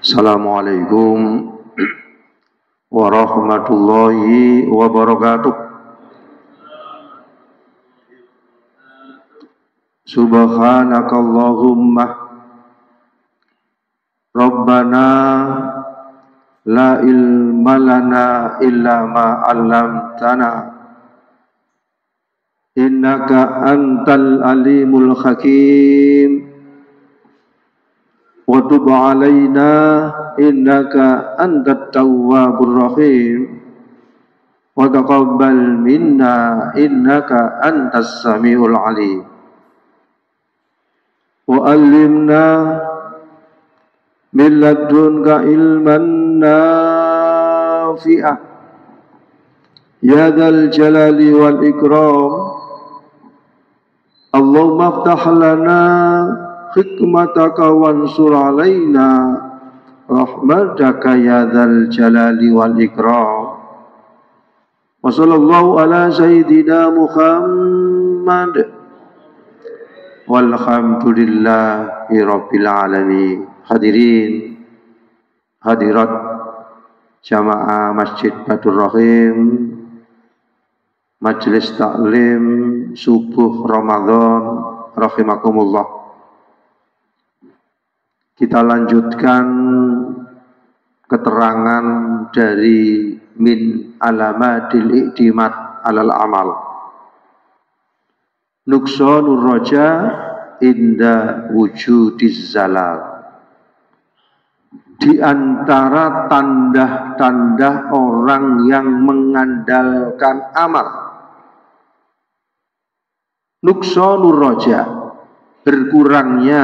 Assalamualaikum warahmatullahi wabarakatuh. Subhanakallahumma Rabbana la ilma lana illa ma 'allamtana innaka antal alimul hakim. Wa tub 'alaina innaka antat tawwabur rahim. Wa taqabbal minna innaka antas samiul alim. Wa 'allimna min ladunka ilman nafi'ah ya dzal jalali wal ikram. Allahumma aftah lana hikmataka wansur alaina rahmataka ya dzal jalali wal ikram. Wa sallallahu ala sayyidina Muhammad walhamdulillahi rabbil alamin. Hadirin hadirat jamaah Masjid Badur Rahim, Majelis Taklim Subuh Ramadan rahimakumullah. Kita lanjutkan keterangan dari min alamatil i'timad alal amal. Nuqsanur raja inda wujudiz zalal. Di antara tanda-tanda orang yang mengandalkan amal, nuqsanur raja, berkurangnya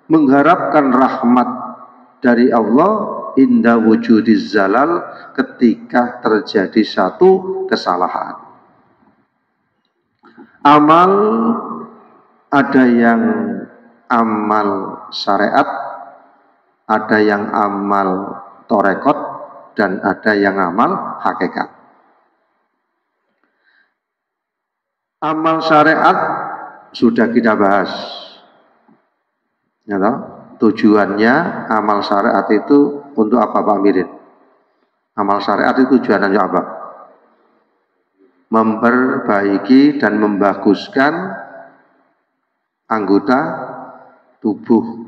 mengharapkan rahmat dari Allah inda wujudiz zalal, ketika terjadi satu kesalahan. Amal, ada yang amal syariat, ada yang amal torekot, dan ada yang amal hakikat. Amal syariat sudah kita bahas, ya toh? Tujuannya amal syariat itu untuk apa, Pak Mirin? Amal syariat itu tujuannya apa? Memperbaiki dan membaguskan anggota tubuh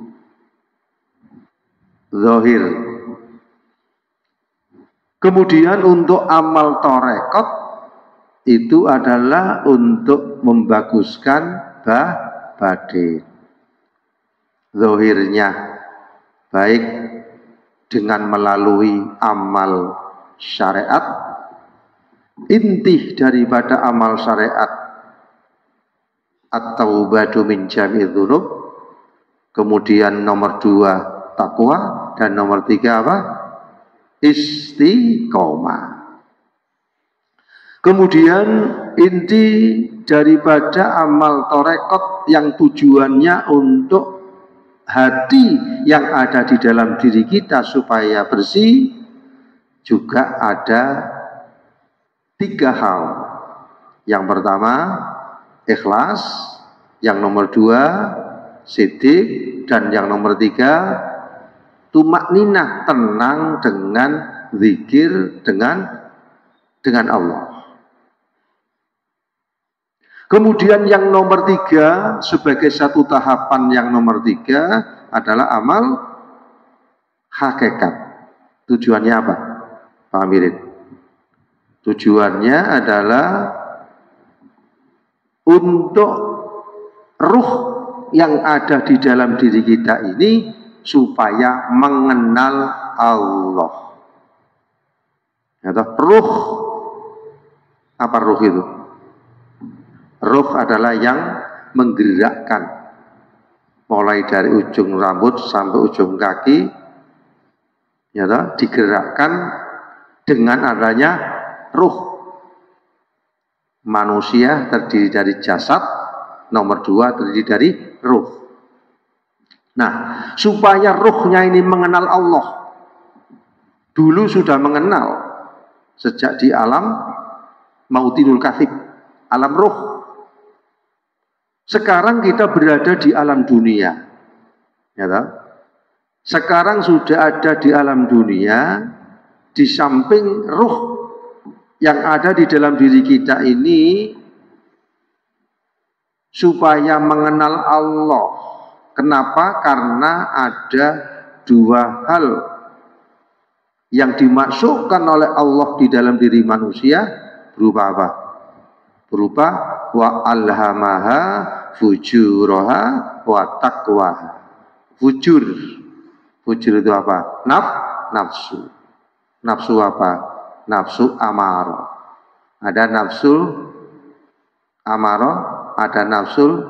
zahir. Kemudian untuk amal torekot itu adalah untuk membaguskan batin zahirnya, baik dengan melalui amal syariat. Inti daripada amal syariat at-taubatu min jami'i dzunub, kemudian nomor 2 takwa, dan nomor 3 apa? Istiqomah. Kemudian inti daripada amal torekot yang tujuannya untuk hati yang ada di dalam diri kita supaya bersih, juga ada 3 hal. Yang pertama ikhlas, yang nomor 2 siddiq, dan yang nomor 3 tumakninah, tenang dengan zikir dengan Allah. Kemudian yang nomor 3 sebagai satu tahapan, yang nomor 3 adalah amal hakikat. Tujuannya apa, Pak Amirin? Tujuannya adalah untuk ruh yang ada di dalam diri kita ini supaya mengenal Allah. Atau ruh, apa ruh itu? Ruh adalah yang menggerakkan, mulai dari ujung rambut sampai ujung kaki, ya toh, digerakkan dengan adanya ruh. Manusia terdiri dari jasad, nomor 2 terdiri dari ruh. Nah, supaya ruhnya ini mengenal Allah, dulu sudah mengenal sejak di alam mautinul kathib, alam ruh. Sekarang kita berada di alam dunia, ya toh? sekarang sudah ada di alam dunia, di samping ruh yang ada di dalam diri kita ini, supaya mengenal Allah. Kenapa? Karena ada dua hal yang dimasukkan oleh Allah di dalam diri manusia, berupa apa? Berupa wa alhamaha fujuraha wa taqwaha. Fujur. Fujur itu apa? Nafsu. Nafsu apa? Nafsu amarah. Ada nafsu amarah, ada nafsu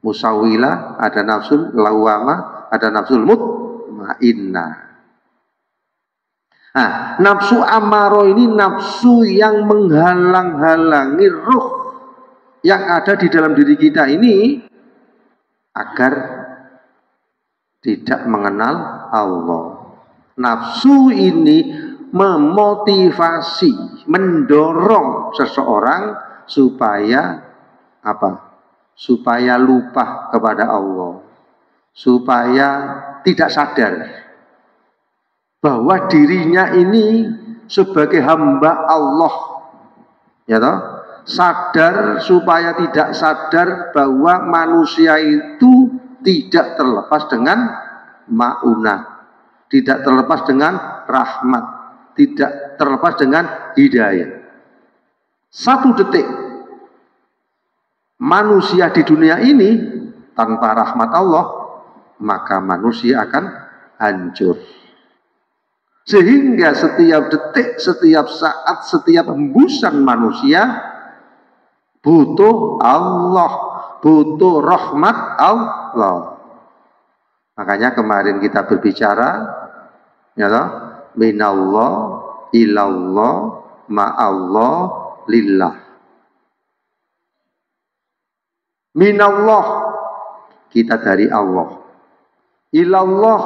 musawwilah, ada nafsu lawamah, ada nafsu mutmainnah. Nah, nafsu amarah ini nafsu yang menghalang-halangi ruh yang ada di dalam diri kita ini agar tidak mengenal Allah. Nafsu ini memotivasi, mendorong seseorang supaya apa? Supaya lupa kepada Allah, supaya tidak sadar bahwa dirinya ini sebagai hamba Allah, ya toh? Sadar supaya tidak sadar bahwa manusia itu tidak terlepas dengan ma'unah, tidak terlepas dengan rahmat, tidak terlepas dengan hidayah. Satu detik manusia di dunia ini tanpa rahmat Allah, maka manusia akan hancur. Sehingga setiap detik, setiap saat, setiap hembusan manusia butuh Allah, butuh rahmat Allah. Makanya kemarin kita berbicara, ya toh, minallah ilallah ma'allah lillah. Minallah, kita dari Allah. Ilallah,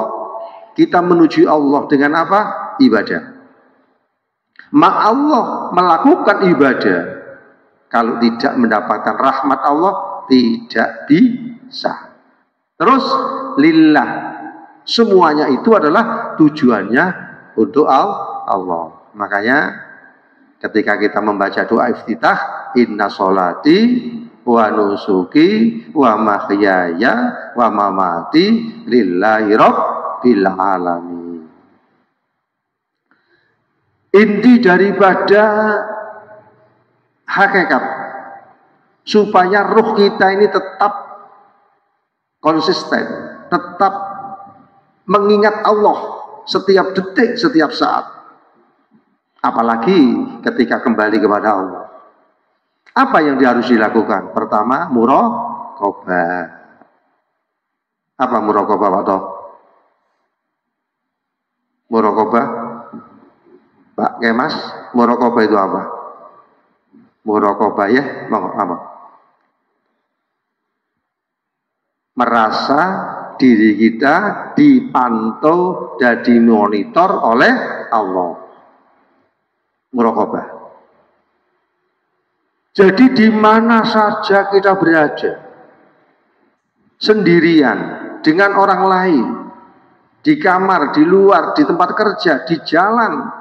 kita menuju Allah dengan apa? Ibadah. Ma'allah, melakukan ibadah. Kalau tidak mendapatkan rahmat Allah, tidak bisa. Terus lillah, semuanya itu adalah tujuannya untuk Allah. Makanya ketika kita membaca doa iftitah, inna sholati wa nusuki wa mahyaya wa mamati lillahi rabbil alamin. Inti daripada hakikat supaya ruh kita ini tetap konsisten, tetap mengingat Allah setiap detik, setiap saat. Apalagi ketika kembali kepada Allah. Apa yang harus dilakukan? Pertama, muraqabah. Apa muraqabah, Pak Toh? Muraqabah, Pak Kemas, muraqabah itu apa? Muraqabah ya, apa? Merasa diri kita dipantau dan dimonitor oleh Allah. Muraqabah. Jadi di mana saja kita berada, sendirian, dengan orang lain, di kamar, di luar, di tempat kerja, di jalan,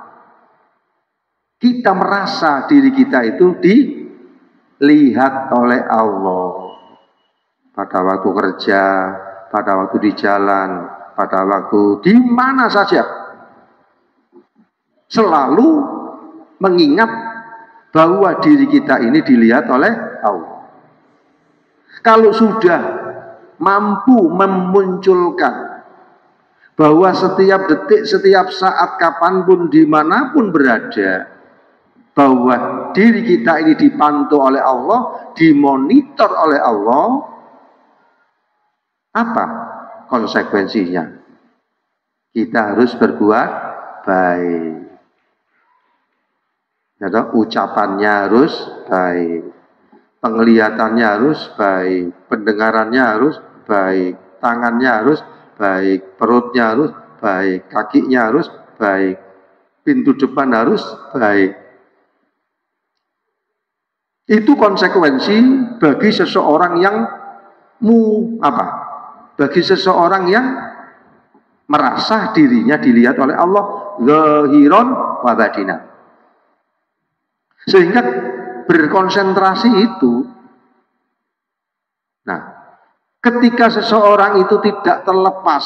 kita merasa diri kita itu dilihat oleh Allah. Pada waktu kerja, pada waktu di jalan, pada waktu di mana saja, selalu mengingat bahwa diri kita ini dilihat oleh Allah. Kalau sudah mampu memunculkan bahwa setiap detik, setiap saat, kapanpun, dimanapun berada, bahwa diri kita ini dipantau oleh Allah, dimonitor oleh Allah, apa konsekuensinya? Kita harus berbuat baik. Ya, ucapannya harus baik, penglihatannya harus baik, pendengarannya harus baik, tangannya harus baik, perutnya harus baik, kakinya harus baik, pintu depan harus baik. Itu konsekuensi bagi seseorang yang bagi seseorang yang merasa dirinya dilihat oleh Allah zahiron wa batinan. Sehingga berkonsentrasi itu. Nah, ketika seseorang itu tidak terlepas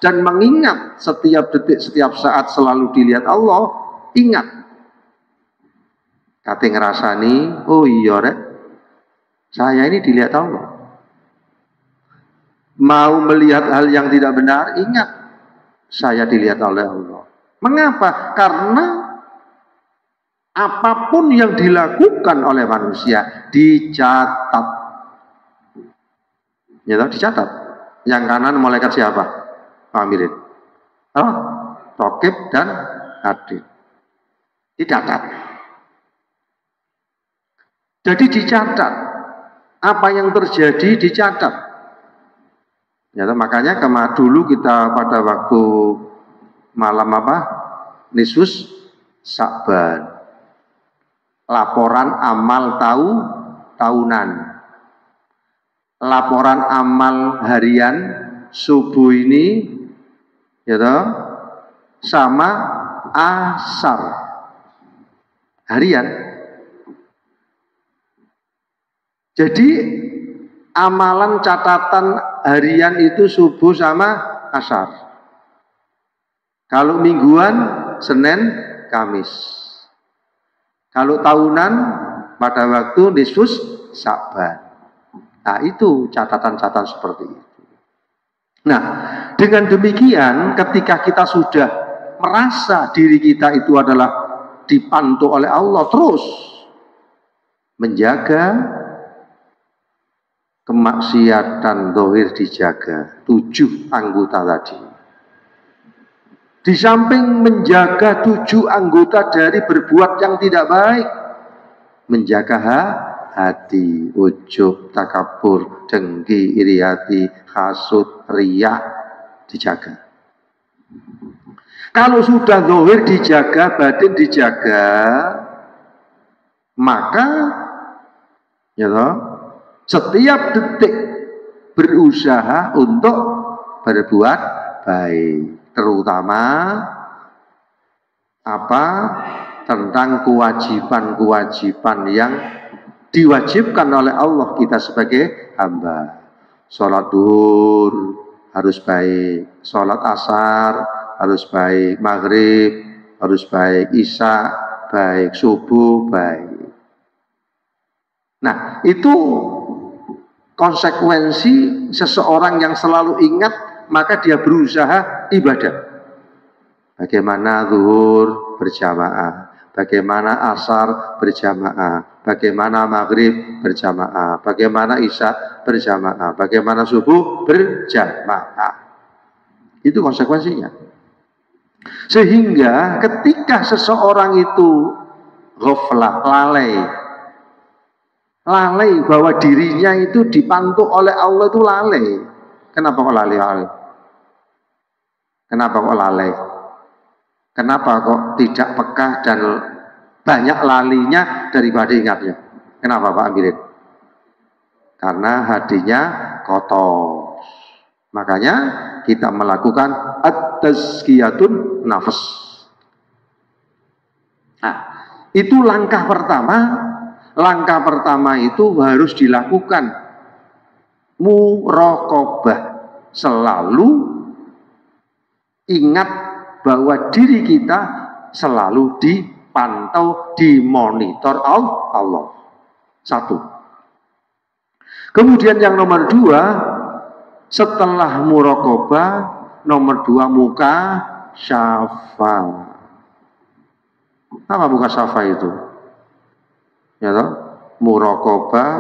dan mengingat setiap detik, setiap saat selalu dilihat Allah, ingat. Kate ngerasani, oh iya rek, saya ini dilihat Allah. Mau melihat hal yang tidak benar, ingat, saya dilihat oleh Allah. Mengapa? Karena apapun yang dilakukan oleh manusia dicatat. Ya, dicatat. Yang kanan malaikat siapa? Amirin. Oh, Raqib dan Atid. Dicatat. Jadi dicatat. Apa yang terjadi dicatat. Ya, makanya dulu kita pada waktu malam apa? Nisfus Sya'ban. Laporan amal tahunan. Laporan amal harian subuh ini ya toh, sama asar harian. Jadi amalan catatan harian itu subuh sama asar. Kalau mingguan Senin Kamis. Kalau tahunan pada waktu nisfus Sya'ban. Nah, itu catatan-catatan seperti itu. Nah, dengan demikian ketika kita sudah merasa diri kita itu adalah dipantu oleh Allah, terus menjaga kemaksiatan zahir dijaga, 7 anggota tadi. Di samping menjaga 7 anggota dari berbuat yang tidak baik, menjaga hati, ujub, takabur, dengki, iri hati, hasud, riya dijaga. Kalau sudah zahir dijaga, batin dijaga, maka ya toh, setiap detik berusaha untuk berbuat baik, terutama apa? Tentang kewajiban-kewajiban yang diwajibkan oleh Allah kita sebagai hamba. Sholat duhur harus baik, sholat asar harus baik, maghrib harus baik, isya baik, subuh baik. Nah, itu konsekuensi seseorang yang selalu ingat, maka dia berusaha ibadah. Bagaimana zuhur berjamaah, bagaimana asar berjamaah, bagaimana maghrib berjamaah, bagaimana isya berjamaah, bagaimana subuh berjamaah. Itu konsekuensinya. Sehingga ketika seseorang itu ghaflah, lalai bahwa dirinya itu dipantu oleh Allah, itu lalai. Kenapa kok lalai? Kenapa kok lalai? Kenapa kok tidak peka dan banyak lalinya daripada ingatnya? Kenapa Pak Amirin? Karena hatinya kotor. Makanya kita melakukan at-tazkiyatun nafs. Nah, itu langkah pertama. Langkah pertama itu harus dilakukan muraqabah. Selalu ingat bahwa diri kita selalu dipantau, dimonitor Allah. 1. Kemudian yang nomor 2, setelah muraqabah, nomor 2 muka syafa. Apa muka syafa itu? Ya toh? Muraqabah,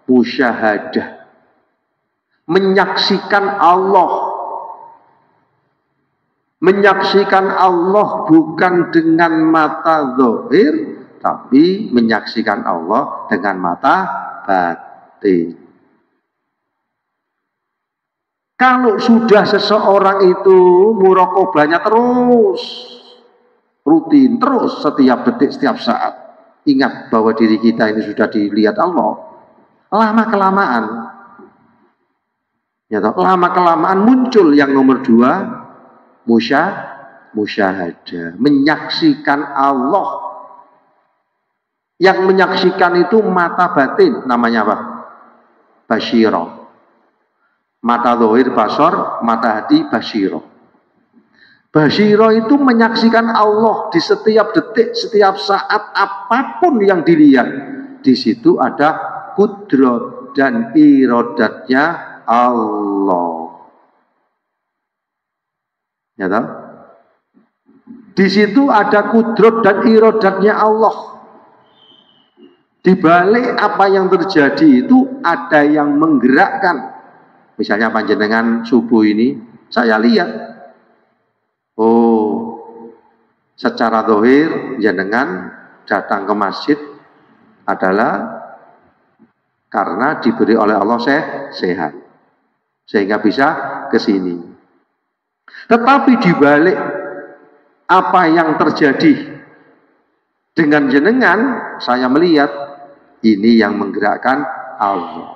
musyahadah. Menyaksikan Allah. Menyaksikan Allah bukan dengan mata zahir, tapi menyaksikan Allah dengan mata batin. Kalau sudah seseorang itu muraqabahnya terus, rutin, terus setiap detik, setiap saat, ingat bahwa diri kita ini sudah dilihat Allah, lama-kelamaan, ya toh, lama-kelamaan muncul yang nomor 2, musyahadah, menyaksikan Allah. Yang menyaksikan itu mata batin, namanya apa? Basyirah. Mata zahir basar, mata hati basyirah. Basyirah itu menyaksikan Allah di setiap detik, setiap saat, apapun yang dilihat. Di situ ada kudrat dan iradatnya Allah. Ya tahu? Di situ ada kudrat dan iradatnya Allah. Di balik apa yang terjadi itu ada yang menggerakkan. Misalnya panjenengan subuh ini, saya lihat, oh, secara zahir jenengan datang ke masjid adalah karena diberi oleh Allah sehat, sehingga bisa ke sini. Tetapi di balik apa yang terjadi dengan jenengan, saya melihat ini yang menggerakkan Allah.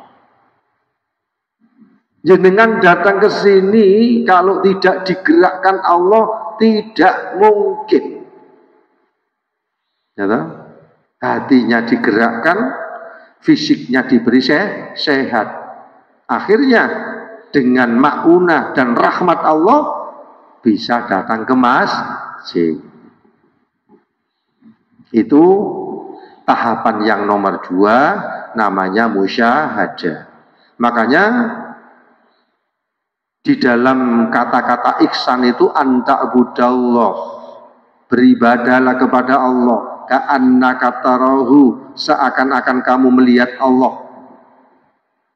Jenengan datang ke sini kalau tidak digerakkan Allah tidak mungkin. Ya, hatinya digerakkan, fisiknya diberi sehat. Akhirnya dengan ma'unah dan rahmat Allah bisa datang ke masjid. Itu tahapan yang nomor 2, namanya musyahadah. Makanya di dalam kata-kata ihsan itu anta'budallah, beribadahlah kepada Allah, ka'annaka tarahu, seakan-akan kamu melihat Allah.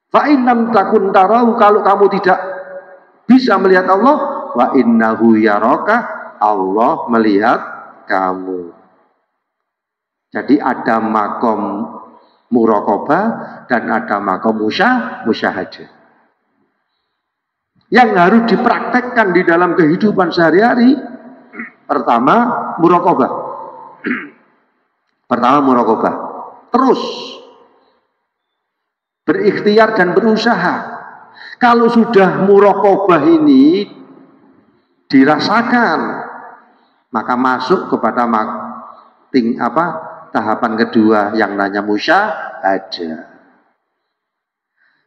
Fa in lam takun tarahu, kalau kamu tidak bisa melihat Allah, wa innahu yaraka, Allah melihat kamu. Jadi ada makom muraqabah dan ada makom musyahadah. Yang harus dipraktekkan di dalam kehidupan sehari-hari, pertama muraqabah. Terus berikhtiar dan berusaha. Kalau sudah muraqabah ini dirasakan, maka masuk kepada tahapan kedua yang namanya musyahadah.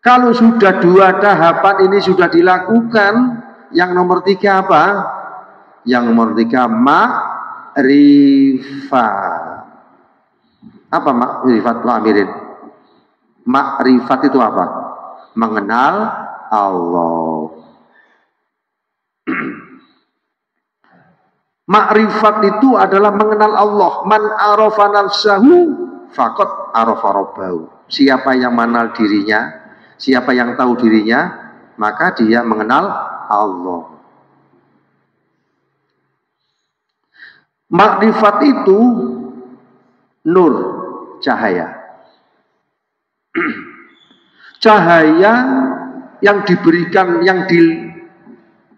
Kalau sudah 2 tahapan ini sudah dilakukan, yang nomor 3 apa? Yang nomor 3 ma'rifat. Apa ma'rifat, Pak Amirin? Ma'rifat itu apa? Mengenal Allah. Ma'rifat itu adalah mengenal Allah. Man arafa nafsahu faqad arafa rabbahu. Siapa yang mengenal dirinya, siapa yang tahu dirinya, maka dia mengenal Allah. Makrifat itu nur, cahaya. Cahaya yang diberikan, yang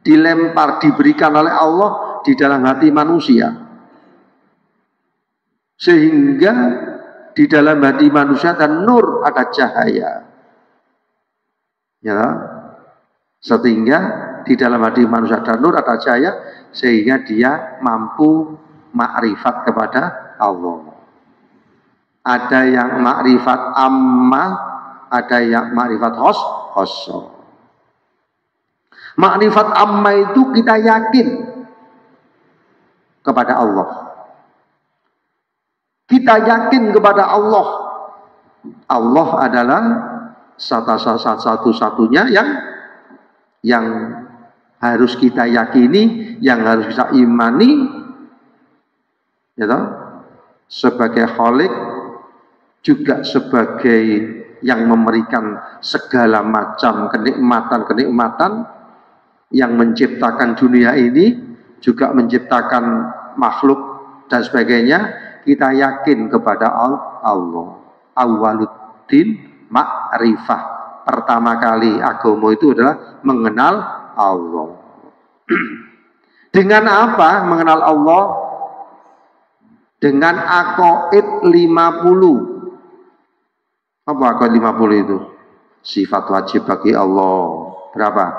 dilempar, diberikan oleh Allah di dalam hati manusia. Sehingga di dalam hati manusia dan nur ada cahaya. Ya, sehingga di dalam hati manusia ada nur, ada cahaya, sehingga dia mampu makrifat kepada Allah. Ada yang makrifat amma, ada yang makrifat khosso. Makrifat amma itu kita yakin kepada Allah. Kita yakin kepada Allah. Allah adalah satu-satunya yang harus kita yakini, yang harus kita imani, ya toh? Sebagai Khalik, juga sebagai yang memberikan segala macam kenikmatan, yang menciptakan dunia ini, juga menciptakan makhluk dan sebagainya. Kita yakin kepada Allah. Awaluddin ma'rifah. Pertama kali agama itu adalah mengenal Allah. Dengan apa mengenal Allah? Dengan aqaid 50. Apa aqaid 50 itu? Sifat wajib bagi Allah. Berapa?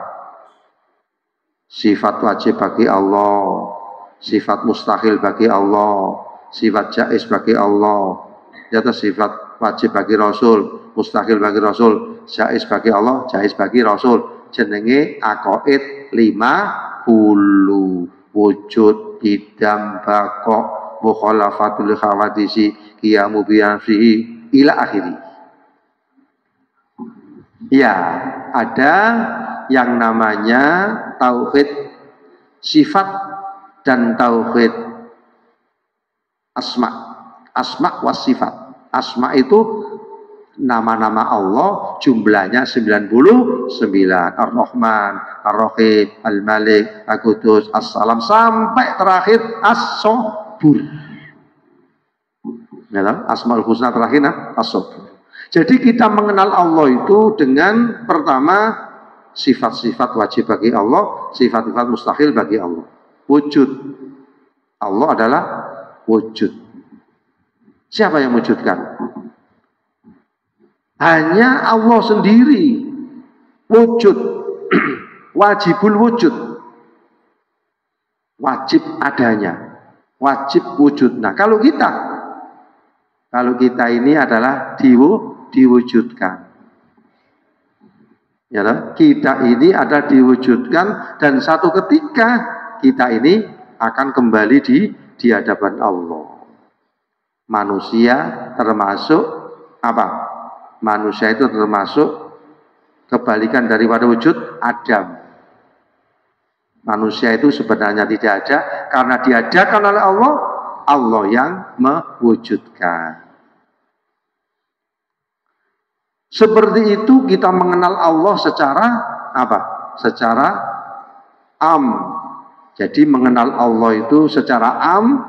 sifat wajib bagi Allah, sifat mustahil bagi Allah, sifat jaiz bagi Allah, yaitu sifat wajib bagi Rasul, mustahil bagi Rasul, jaiz bagi Allah, jaiz bagi Rasul. Jenenge aqaid 50, wujud, idam, baqo, mukhalafatul khawadisi, qiyamu bi'anfihi, ila akhiri. Ya, ada yang namanya tauhid sifat dan tauhid asma. Asma was sifat. Asma itu nama-nama Allah, jumlahnya 99. Ar-Rahman, Ar-Rahim, Al-Malik, Al-Qudus, As-Salam, sampai terakhir As-Sabur. Ya, Asmaul Husna terakhir As-Sabur. Jadi kita mengenal Allah itu dengan pertama sifat-sifat wajib bagi Allah, sifat-sifat mustahil bagi Allah. Wujud. Allah adalah wujud. Siapa yang wujudkan? Hanya Allah sendiri. Wujud. Wajibul wujud. Wajib adanya. Wajib wujud. Nah, kalau kita ini adalah diwujudkan. Ya, kita ini ada diwujudkan, dan satu ketika kita ini akan kembali di hadapan Allah. Manusia termasuk apa? Manusia itu termasuk kebalikan daripada wujud Adam. Manusia itu sebenarnya tidak ada, karena diadakan oleh Allah, Allah yang mewujudkan. Seperti itu kita mengenal Allah secara apa? Secara am. Jadi mengenal Allah itu secara am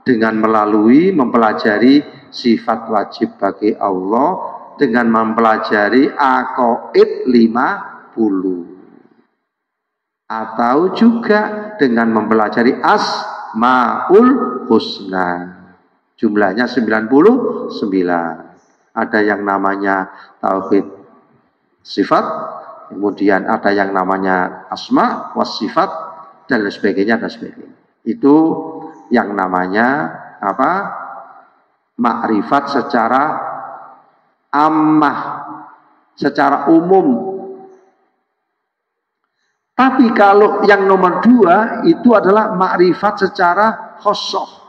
dengan melalui mempelajari sifat wajib bagi Allah, dengan mempelajari aqaid 50. Atau juga dengan mempelajari Asmaul Husna. Jumlahnya 99. Ada yang namanya tauhid sifat, kemudian ada yang namanya asma was sifat, dan lain sebagainya dan sebagainya. Itu yang namanya apa? Makrifat secara ammah, secara umum. Tapi kalau yang nomor 2 itu adalah makrifat secara khosoh.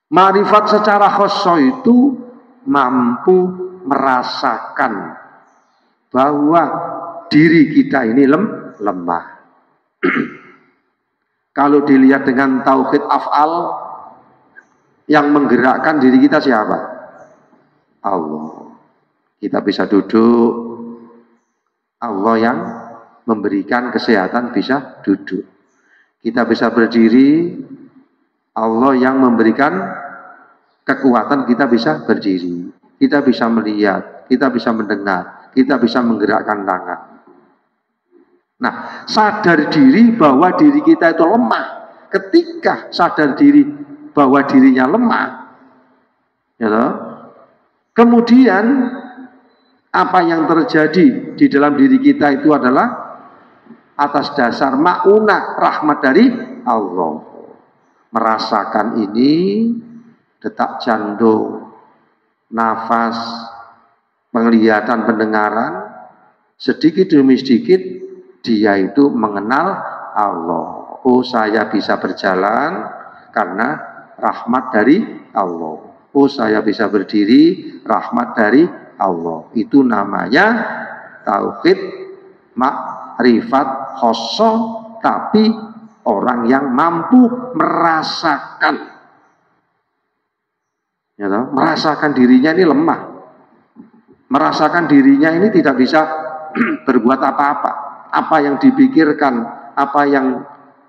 Makrifat secara khosoh itu mampu merasakan bahwa diri kita ini lemah. Kalau dilihat dengan tauhid af'al, yang menggerakkan diri kita siapa? Allah. Kita bisa duduk, Allah yang memberikan kesehatan bisa duduk. Kita bisa berdiri, Allah yang memberikan kekuatan kita bisa berdiri. Kita bisa melihat, kita bisa mendengar, kita bisa menggerakkan tangan. Nah, sadar diri bahwa diri kita itu lemah. Ketika sadar diri bahwa dirinya lemah, ya toh? Kemudian apa yang terjadi di dalam diri kita itu adalah atas dasar ma'unah, rahmat dari Allah. Merasakan ini, detak jantung, nafas, penglihatan, pendengaran, sedikit demi sedikit dia itu mengenal Allah. Oh, saya bisa berjalan karena rahmat dari Allah. Oh, saya bisa berdiri, rahmat dari Allah. Itu namanya tauhid makrifat khosoh, tapi orang yang mampu merasakan, ya toh? Merasakan dirinya ini lemah, merasakan dirinya ini tidak bisa berbuat apa-apa. Apa yang dipikirkan, apa yang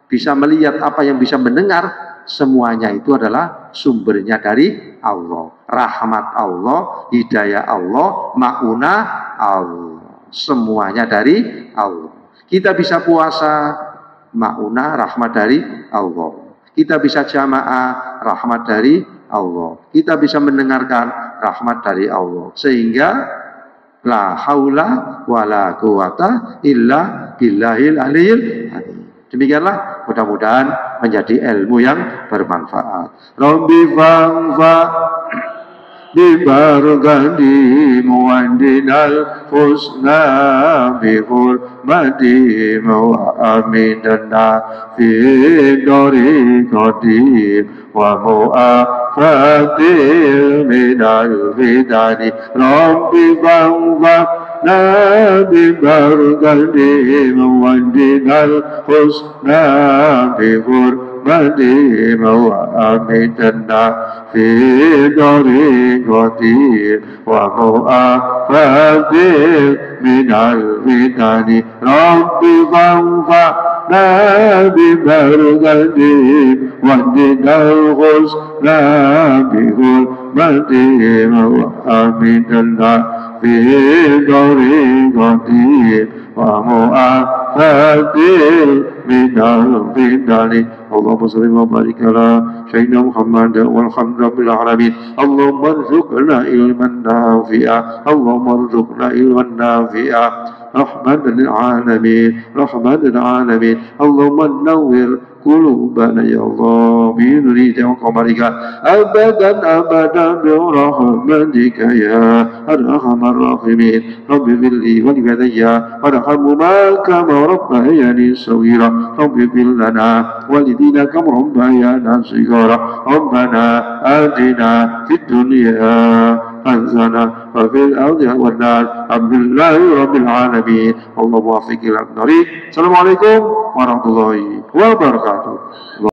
bisa melihat, apa yang bisa mendengar, semuanya itu adalah sumbernya dari Allah. Rahmat Allah, hidayah Allah, ma'unah Allah. Semuanya dari Allah. Kita bisa puasa, ma'unah, rahmat dari Allah. Kita bisa jamaah, rahmat dari Allah. Kita bisa mendengarkan, rahmat dari Allah. Sehingga La haula wala quwata illa billahil aliyil azim. Demikianlah, mudah-mudahan menjadi ilmu yang bermanfaat. Rabbi fa'fa bibarakati muwandinal husna bihurmati wa aminana fi dariqati wa mu'afatil minal fitani. Rabbi fa'fa bibarakati muwandinal husna bihurmati wa aminana fi dariqati wa mu'afatil minal fitani. Rabbi fa'fa bibarakati muwandinal husna bihurmati wa aminana fi dariqati wa mu'afatil minal fitani. Allahumma salli wa barik ala sayyidina Muhammad walhamdulillahil alamin. Allahumma rzuqna ilman nafi'a, Allahumma rzuqna ilman nafi'a rahmatan lil alamin, rahmatan lil alamin. Allahumma nawwir qulubana ya Allah bi nurika wa qamarika abadan abadan bi rahmatika ya arhamar rahimin. Rabbi fili wa liwalidayya warhamhuma kama rabbayani shaghira. Rabbi fil lana walidina kama rabbayana shighara. Rabbana atina fid dunya hasanah wa fil ardi hasanah. Alhamdulillahi rabbil alamin. Wallahu muwaffiq ila thoriq. Assalamualaikum warahmatullahi wabarakatuh.